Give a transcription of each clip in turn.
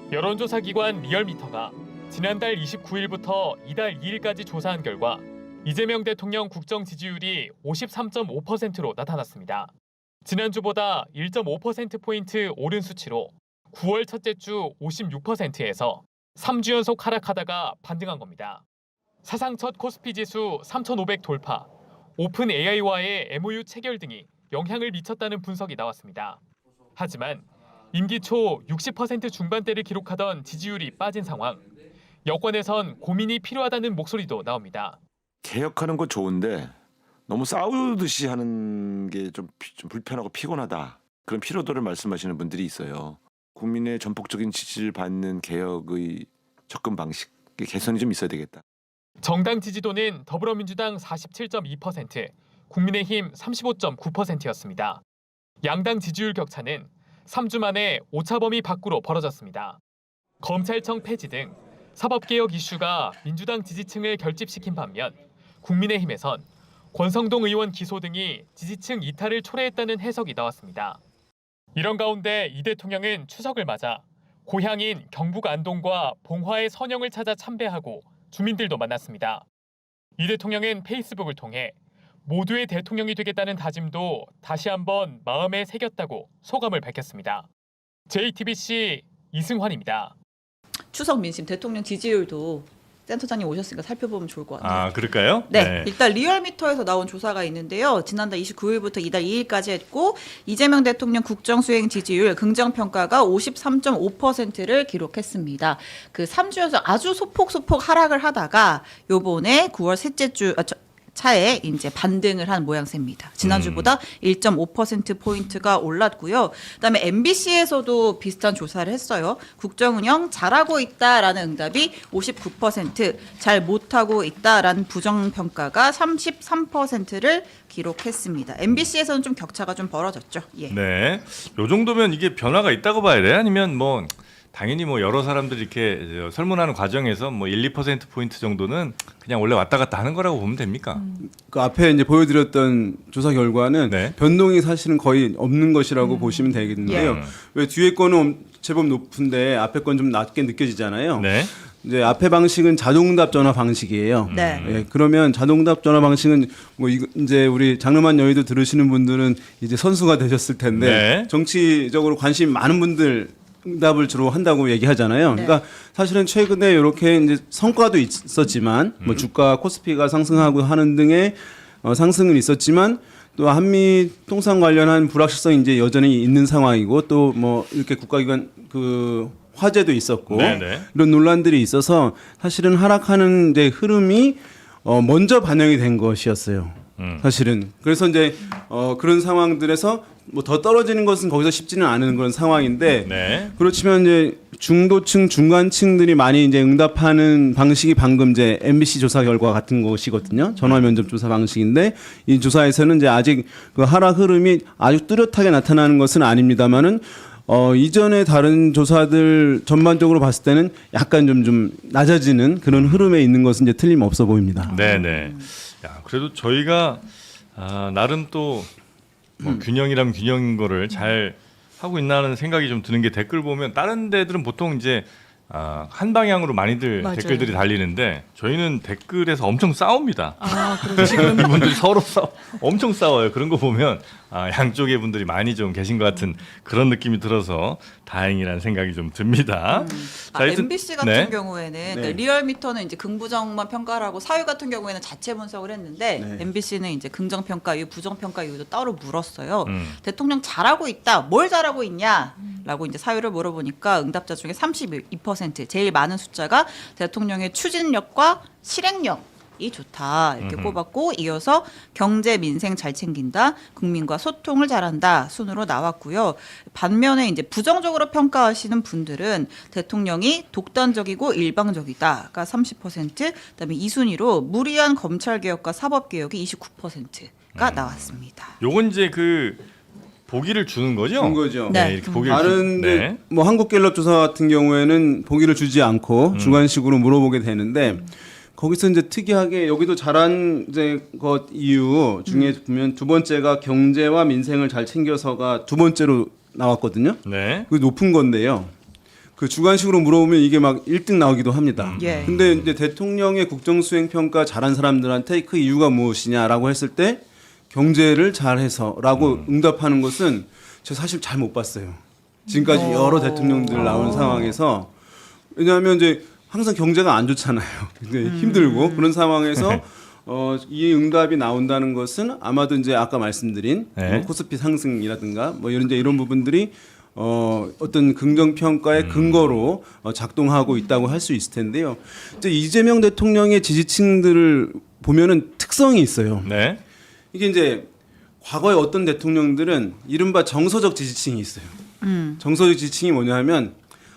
여론조사 기관 리얼미터가 지난달 29일부터 이달 2일까지 조사한 결과 이재명 대통령 국정 지지율이 53.5%로 나타났습니다. 지난주보다 1.5%포인트 오른 수치로 9월 첫째 주 56%에서 3주 연속 하락하다가 반등한 겁니다. 사상 첫 코스피 지수 3,500 돌파, 오픈 AI와의 MOU 체결 등이 영향을 미쳤다는 분석이 나왔습니다. 하지만 임기 초 60% 중반대를 기록하던 지지율이 빠진 상황, 여권에선 고민이 필요하다는 목소리도 나옵니다. 개혁하는 거 좋은데 너무 싸우듯이 하는 게 좀 불편하고 피곤하다. 그런 피로도를 말씀하시는 분들이 있어요. 국민의 전폭적인 지지를 받는 개혁의 접근 방식 개선이 좀 있어야 되겠다. 정당 지지도는 더불어민주당 47.2%, 국민의힘 35.9%였습니다. 양당 지지율 격차는 3주 만에 오차 범위 밖으로 벌어졌습니다. 검찰청 폐지 등 사법개혁 이슈가 민주당 지지층을 결집시킨 반면 국민의힘에선 권성동 의원 기소 등이 지지층 이탈을 초래했다는 해석이 나왔습니다. 이런 가운데 이 대통령은 추석을 맞아 고향인 경북 안동과 봉화의 선영을 찾아 참배하고 주민들도 만났습니다. 이 대통령은 페이스북을 통해 모두의 대통령이 되겠다는 다짐도 다시 한번 마음에 새겼다고 소감을 밝혔습니다. JTBC 이승환입니다. 추석 민심 대통령 지지율도 센터장님 오셨으니까 살펴보면 좋을 것 같아요. 아, 그럴까요? 네, 일단 리얼미터에서 나온 조사가 있는데요. 지난달 29일부터 이달 2일까지 했고 이재명 대통령 국정수행 지지율 긍정평가가 53.5%를 기록했습니다. 그 3주 연속 아주 소폭 하락을 하다가 요번에 9월 셋째 주 차에 이제 반등을 한 모양새입니다. 지난주보다 1.5%포인트가 올랐고요. 그다음에 MBC에서도 비슷한 조사를 했어요. 국정운영 잘하고 있다라는 응답이 59%, 잘 못하고 있다라는 부정평가가 33%를 기록했습니다. MBC에서는 좀 격차가 좀 벌어졌죠. 예. 네. 요 정도면 이게 변화가 있다고 봐야 돼요? 아니면 뭐 당연히 뭐 여러 사람들이 이렇게 설문하는 과정에서 뭐 1, 2% 포인트 정도는 그냥 원래 왔다 갔다 하는 거라고 보면 됩니까? 그 앞에 이제 보여드렸던 조사 결과는 네. 변동이 사실은 거의 없는 것이라고 보시면 되겠는데요. 예. 왜 뒤에 거는 제법 높은데 앞에 건 좀 낮게 느껴지잖아요. 네. 이제 앞에 방식은 자동답 전화 방식이에요. 네. 예, 그러면 자동답 전화 방식은 뭐 이제 우리 장르만 여의도 들으시는 분들은 이제 선수가 되셨을 텐데 네. 정치적으로 관심 많은 분들 응답을 주로 한다고 얘기하잖아요. 그러니까 사실은 최근에 이렇게 이제 성과도 있었지만 뭐 주가 코스피가 상승하고 하는 등의 상승은 있었지만 또 한미 통상 관련한 불확실성이 이제 여전히 있는 상황이고 또 뭐 이렇게 국가기관 그 화제도 있었고 네네. 이런 논란들이 있어서 사실은 하락하는 이제 흐름이 먼저 반영이 된 것이었어요. 사실은 그래서 이제 그런 상황들에서 뭐 더 떨어지는 것은 거기서 쉽지는 않은 그런 상황인데 네. 그렇지만 이제 중도층 중간층들이 많이 이제 응답하는 방식이 방금 이제 MBC 조사 결과 같은 것이거든요. 전화 면접 조사 방식인데 이 조사에서는 이제 아직 그 하락 흐름이 아주 뚜렷하게 나타나는 것은 아닙니다만은 이전에 다른 조사들 전반적으로 봤을 때는 약간 좀 낮아지는 그런 흐름에 있는 것은 이제 틀림없어 보입니다. 네네. 야, 그래도 저희가 나름 또 뭐 균형이라면 균형인 거를 잘 하고 있나 하는 생각이 좀 드는 게 댓글 보면 다른 데들은 보통 이제 한 방향으로 많이들 맞아요. 댓글들이 달리는데 저희는 댓글에서 엄청 싸웁니다. 아, 그러시군요. 이분들이 서로 엄청 싸워요. 그런 거 보면 양쪽의 분들이 많이 좀 계신 것 같은 그런 느낌이 들어서 다행이라는 생각이 좀 듭니다. 자, 하여튼, MBC 같은 네. 경우에는 그러니까 리얼미터는 이제 긍부정만 평가를 하고 사회 같은 경우에는 자체 분석을 했는데 네. MBC는 이제 긍정평가 이후 부정평가 이후도 따로 물었어요. 대통령 잘하고 있다. 뭘 잘하고 있냐라고 이제 사유를 물어보니까 응답자 중에 32% 제일 많은 숫자가 대통령의 추진력과 실행력이 좋다 이렇게 꼽았고 이어서 경제 민생 잘 챙긴다 국민과 소통을 잘한다 순으로 나왔고요. 반면에 이제 부정적으로 평가하시는 분들은 대통령이 독단적이고 일방적이다가 30% 그다음에 2순위로 무리한 검찰 개혁과 사법 개혁이 29%가 나왔습니다. 요건 이제 그 보기를 주는 거죠? 그런 거죠. 네. 이렇게 보기를 다른 네. 뭐 한국갤럽 조사 같은 경우에는 보기를 주지 않고 주관식으로 물어보게 되는데 거기서 이제 특이하게 여기도 잘한 이제 것 이유 중에 보면 두 번째가 경제와 민생을 잘 챙겨서가 두 번째로 나왔거든요. 네. 그 높은 건데요. 그 주관식으로 물어보면 이게 막 1등 나오기도 합니다. 예. 근데 이제 대통령의 국정수행 평가 잘한 사람들한테 그 이유가 무엇이냐라고 했을 때 경제를 잘해서라고 응답하는 것은 제가 사실 잘 못 봤어요. 지금까지 여러 대통령들 나온 상황에서 왜냐하면 이제 항상 경제가 안 좋잖아요. 굉장히 힘들고 그런 상황에서 이 응답이 나온다는 것은 아마도 이제 아까 말씀드린 네. 코스피 상승이라든가 뭐 이런 부분들이 어떤 긍정 평가의 근거로 작동하고 있다고 할 수 있을 텐데요. 이제 이재명 대통령의 지지층들을 보면은 특성이 있어요. 네. 이게 이제 과거에 어떤 대통령들은 이른바 정서적 지지층이 있어요. 정서적 지지층이 뭐냐면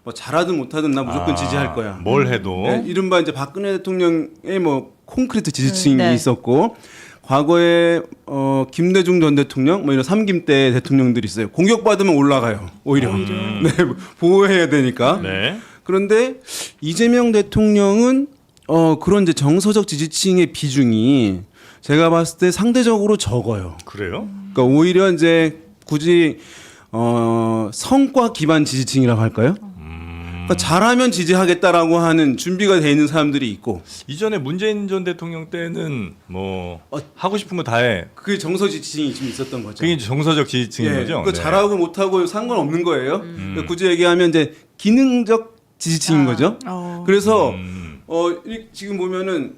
뭐 잘하든 못하든 나 무조건 지지할 거야. 뭘 해도 네, 이른바 이제 박근혜 대통령의 뭐 콘크리트 지지층이 네. 있었고 과거에 김대중 전 대통령 뭐 이런 3김 때 대통령들이 있어요. 공격받으면 올라가요. 오히려. 네, 보호해야 되니까. 네. 그런데 이재명 대통령은 그런 이제 정서적 지지층의 비중이 제가 봤을 때 상대적으로 적어요. 그래요? 그러니까 오히려 이제 굳이 성과 기반 지지층이라고 할까요? 그러니까 잘하면 지지하겠다라고 하는 준비가 돼 있는 사람들이 있고 이전에 문재인 전 대통령 때는 뭐 하고 싶은 거 다 해. 그게 정서 지지층이 좀 있었던 거죠. 그게 이제 정서적 지지층인 예, 거죠. 그러니까 네. 잘하고 못하고 상관없는 거예요. 그러니까 굳이 얘기하면 이제 기능적 지지층인 거죠. 그래서 지금 보면은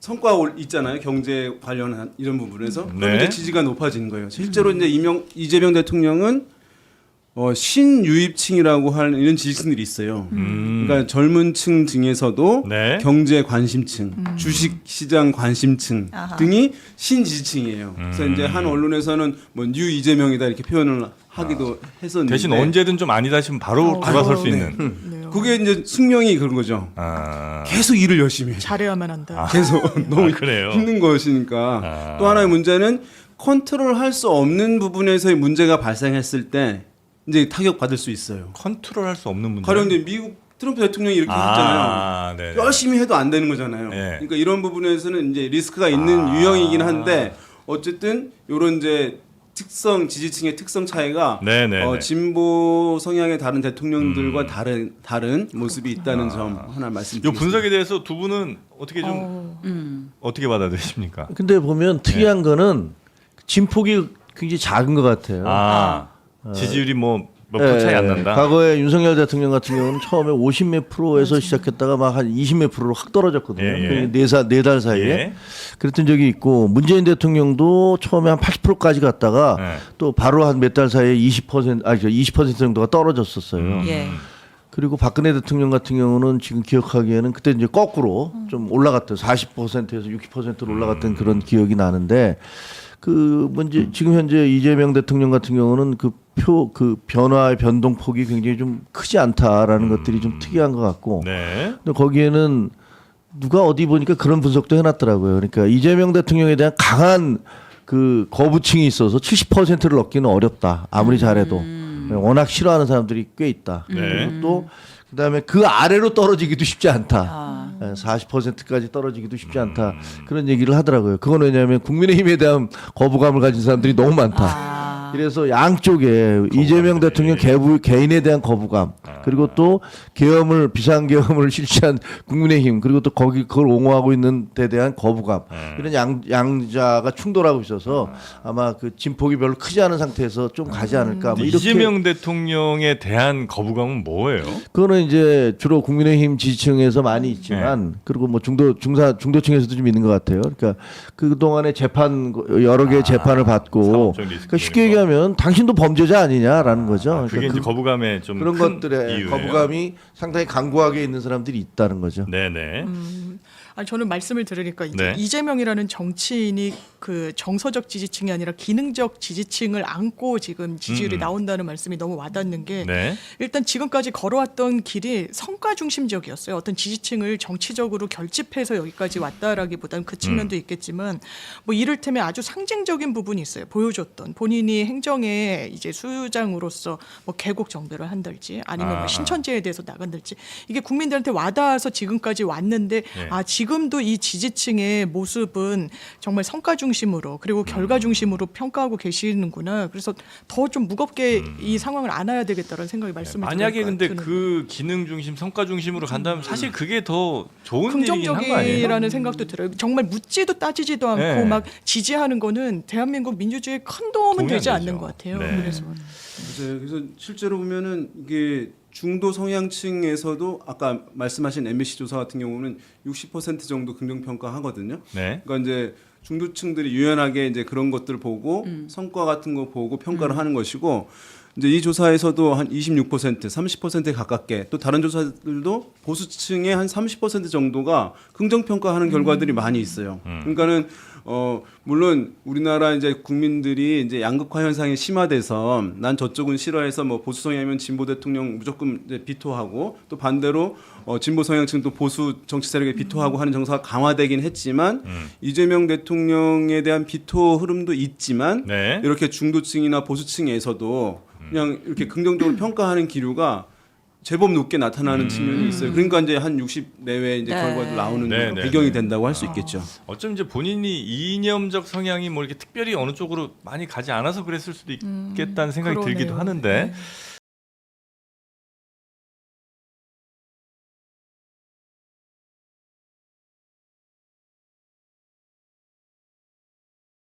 성과 있잖아요. 경제 관련한 이런 부분에서 그럼 네. 이제 지지가 높아지는 거예요. 실제로 이제 이재명 대통령은 신유입층이라고 하는 이런 지지층들이 있어요. 그러니까 젊은층 중에서도 네. 경제 관심층, 주식 시장 관심층 아하. 등이 신지지층이에요. 그래서 이제 한 언론에서는 뭐 뉴 이재명이다 이렇게 표현을 하기도 했었는데 대신 언제든 좀 아니다 싶으면 바로 돌아설 수 네. 있는. 그게 이제 숙명이 그런 거죠. 아. 계속 일을 열심히 해. 잘해야만 한다. 계속 너무 그래요? 힘든 것이니까. 또 하나의 문제는 컨트롤할 수 없는 부분에서의 문제가 발생했을 때 이제 타격 받을 수 있어요. 컨트롤할 수 없는 문제. 가령 이제 미국 트럼프 대통령이 이렇게 했잖아요. 네. 열심히 해도 안 되는 거잖아요. 네. 그러니까 이런 부분에서는 이제 리스크가 있는 유형이긴 한데 어쨌든 이런 이제 특성 지지층의 특성 차이가 네네. 진보 성향의 다른 대통령들과 다른 모습이 있다는 점 하나 이 말씀드리겠습니다. 분석에 대해서 두 분은 어떻게 좀 어떻게 받아들이십니까? 근데 보면 특이한 거는 진폭이 굉장히 작은 것 같아요. 지지율이 뭐 몇 프로 차이 안 난다. 과거에 윤석열 대통령 같은 경우는 처음에 50몇 프로에서 시작했다가 막 한 20몇 프로로 확 떨어졌거든요. 예, 예. 네 달 사이에. 예. 그랬던 적이 있고 문재인 대통령도 처음에 한 80%까지 갔다가 예. 또 바로 한 몇 달 사이에 20% 정도가 떨어졌었어요. 예. 그리고 박근혜 대통령 같은 경우는 지금 기억하기에는 그때 이제 거꾸로 좀 올라갔던 40%에서 60%로 올라갔던 그런 기억이 나는데 그 문제 지금 현재 이재명 대통령 같은 경우는 그 변화의 변동폭이 굉장히 좀 크지 않다라는 것들이 좀 특이한 것 같고 네. 근데 거기에는 누가 어디 보니까 그런 분석도 해놨더라고요. 그러니까 이재명 대통령에 대한 강한 그 거부층이 있어서 70%를 얻기는 어렵다. 아무리 잘해도 워낙 싫어하는 사람들이 꽤 있다. 네. 그리고 또 그다음에 그 아래로 떨어지기도 쉽지 않다. 40%까지 떨어지기도 쉽지 않다. 그런 얘기를 하더라고요. 그건 왜냐하면 국민의힘에 대한 거부감을 가진 사람들이 너무 많다. 그래서 양쪽에 이재명 대통령 개인에 대한 거부감 그리고 또 비상계엄을 실시한 국민의힘 그리고 또 그걸 옹호하고 있는 데 대한 거부감 이런 양자가 충돌하고 있어서 아마 그 진폭이 별로 크지 않은 상태에서 좀 가지 않을까. 뭐 이렇게 이재명 대통령에 대한 거부감은 뭐예요? 그거는 이제 주로 국민의힘 지지층에서 많이 있지만 그리고 뭐 중도층에서도 좀 있는 것 같아요. 그러니까 그 동안에 여러 개의 재판을 받고 사업적 리스크 그러니까 쉽게 얘기하면 당신도 범죄자 아니냐라는 거죠. 그게 그러니까 이제 거부감에 좀 그런 큰 것들의 이유예요. 거부감이 상당히 강고하게 있는 사람들이 있다는 거죠. 네네. 아니, 저는 말씀을 들으니까 이제 네. 이재명이라는 정치인이 그 정서적 지지층이 아니라 기능적 지지층을 안고 지금 지지율이 나온다는 말씀이 너무 와닿는 게 네. 일단 지금까지 걸어왔던 길이 성과 중심적이었어요. 어떤 지지층을 정치적으로 결집해서 여기까지 왔다라기보다는 그 측면도 있겠지만 뭐 이를테면 아주 상징적인 부분이 있어요. 보여줬던 본인이 행정의 이제 수장으로서 뭐 개국 정도를 한달지 아니면 뭐 신천지에 대해서 나간달지 이게 국민들한테 와닿아서 지금까지 왔는데 네. 지금도 이 지지층의 모습은 정말 성과 중심으로 그리고 결과 중심으로 평가하고 계시는구나. 그래서 더 좀 무겁게 이 상황을 안아야 되겠다는 생각이 말씀을 만약에 근데 드리니까 그 기능 중심, 성과 중심으로 간다면 사실 그게 더 좋은 일이긴 한 거 아니에요? 긍정적이라는 생각도 들어요. 정말 묻지도 따지지도 않고 네. 막 지지하는 거는 대한민국 민주주의의 큰 도움은 도움이 안 되지 않는 되죠. 것 같아요. 네. 그래서 맞아요. 그래서 실제로 보면은 이게 중도 성향층에서도 아까 말씀하신 MBC 조사 같은 경우는 60% 정도 긍정 평가하거든요. 네. 그러니까 이제 중도층들이 유연하게 이제 그런 것들 보고 성과 같은 거 보고 평가를 하는 것이고 이제 이 조사에서도 한 26%, 30%에 가깝게 또 다른 조사들도 보수층의 한 30% 정도가 긍정 평가하는 결과들이 많이 있어요. 그러니까는 물론 우리나라 이제 국민들이 이제 양극화 현상이 심화돼서 난 저쪽은 싫어해서 뭐 보수 성향이면 진보 대통령 무조건 이제 비토하고 또 반대로 진보 성향층도 보수 정치 세력에 비토하고 하는 정서가 강화되긴 했지만 이재명 대통령에 대한 비토 흐름도 있지만 네. 이렇게 중도층이나 보수층에서도 그냥 이렇게 긍정적으로 평가하는 기류가 제법 높게 나타나는 측면이 있어요. 그러니까 이제 한 60 내외 이제 네. 결과도 나오는 네, 네, 배경이 네. 된다고 할 수 있겠죠. 어쩜 이제 본인이 이념적 성향이 뭐 이렇게 특별히 어느 쪽으로 많이 가지 않아서 그랬을 수도 있겠다는 생각이 그러네요. 들기도 하는데 네.